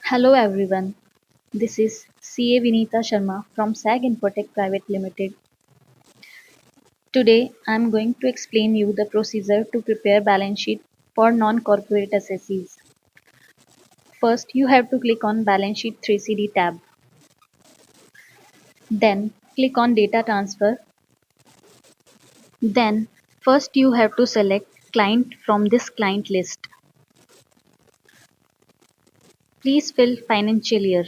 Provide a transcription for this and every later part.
Hello everyone, this is CA Vinita Sharma from SAG Infotech Private Limited. Today I am going to explain you the procedure to prepare balance sheet for non-corporate assessees. First you have to click on Balance Sheet 3CD tab. Then click on Data Transfer. Then first you have to select Client from this client list. Please fill financial year.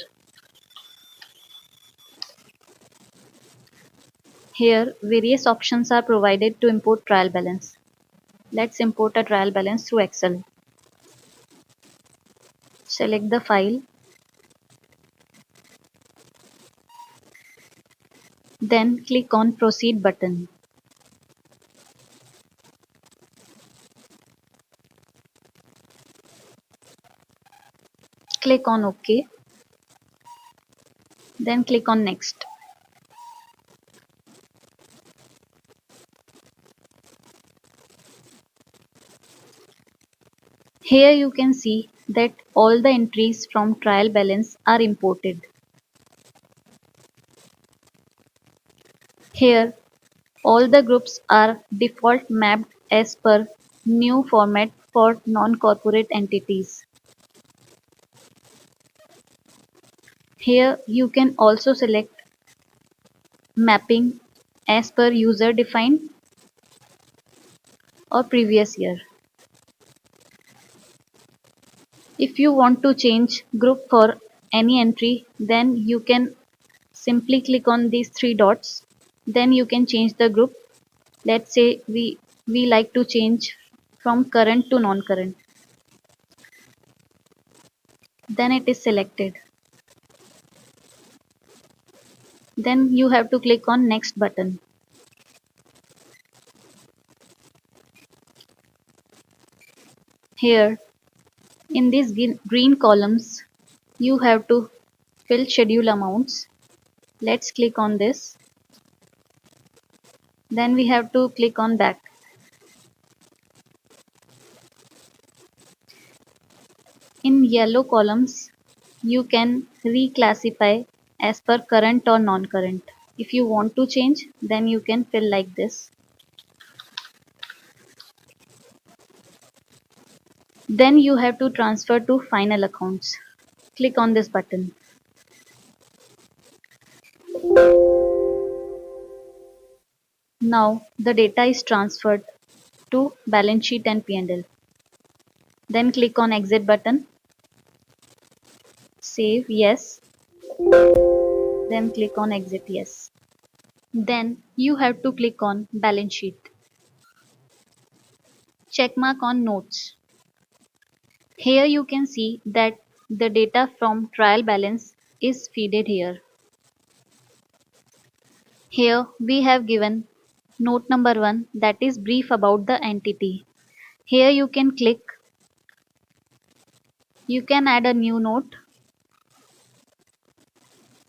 Here various options are provided to import trial balance. Let's import a trial balance through Excel. Select the file, then click on Proceed button. Click on OK, then click on Next. Here you can see that all the entries from trial balance are imported. Here all the groups are default mapped as per new format for non-corporate entities. Here you can also select mapping as per user defined or previous year. If you want to change group for any entry, then you can simply click on these three dots. Then you can change the group. Let's say we like to change from current to non-current. Then it is selected. Then you have to click on Next button. Here in these green columns, you have to fill schedule amounts. Let's click on this. Then we have to click on Back. In yellow columns, you can reclassify as per current or non-current. If you want to change, then you can fill like this. Then you have to transfer to final accounts. Click on this button. Now the data is transferred to balance sheet and P&L. Then click on Exit button. Save Yes. Then click on Exit Yes. Then you have to click on Balance Sheet. Checkmark on Notes. Here you can see that the data from trial balance is feeded here. Here we have given note number 1, that is brief about the entity. Here you can click, you can add a new note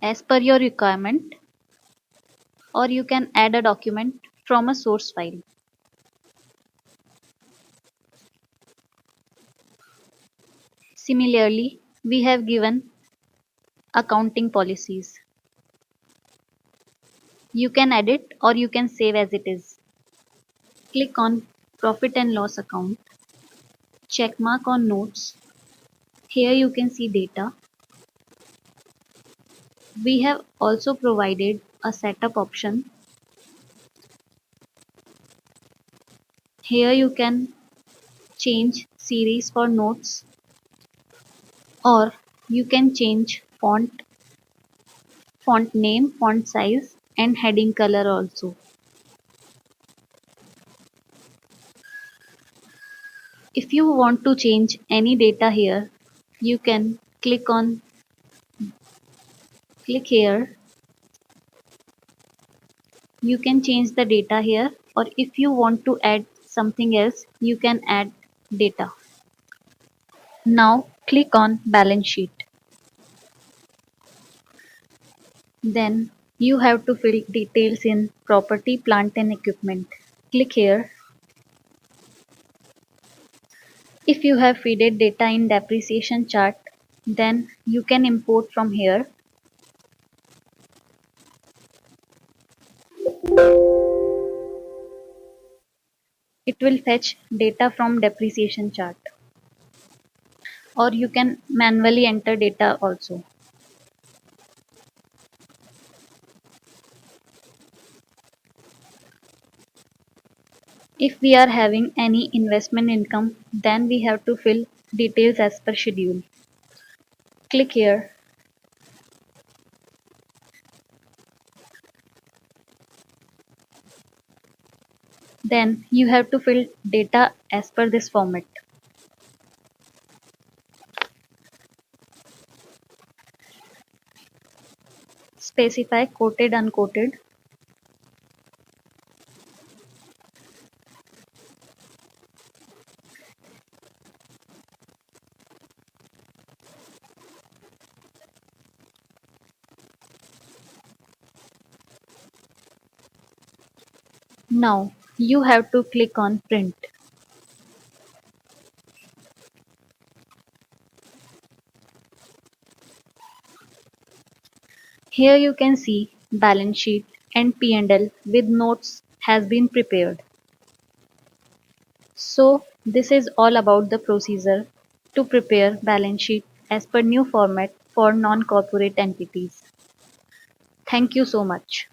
as per your requirement, or you can add a document from a source file. Similarly, we have given accounting policies. You can edit or you can save as it is. Click on Profit and Loss account. Check mark on Notes. Here you can see data. We have also provided a setup option. Here you can change series for notes, or you can change font name, font size and heading color also. If you want to change any data here, you can click here. You can change the data here, or if you want to add something else, you can add data. Now click on Balance Sheet. Then you have to fill details in Property, Plant and Equipment. Click here. If you have fed data in depreciation chart, Then you can import from here. It will fetch data from depreciation chart, or you can manually enter data also. If we are having any investment income, then we have to fill details as per schedule. Click here. Then you have to fill data as per this format. Specify quoted unquoted. Now you have to click on print. Here you can see balance sheet and P&L with notes has been prepared. So this is all about the procedure to prepare balance sheet as per new format for non-corporate entities. Thank you so much.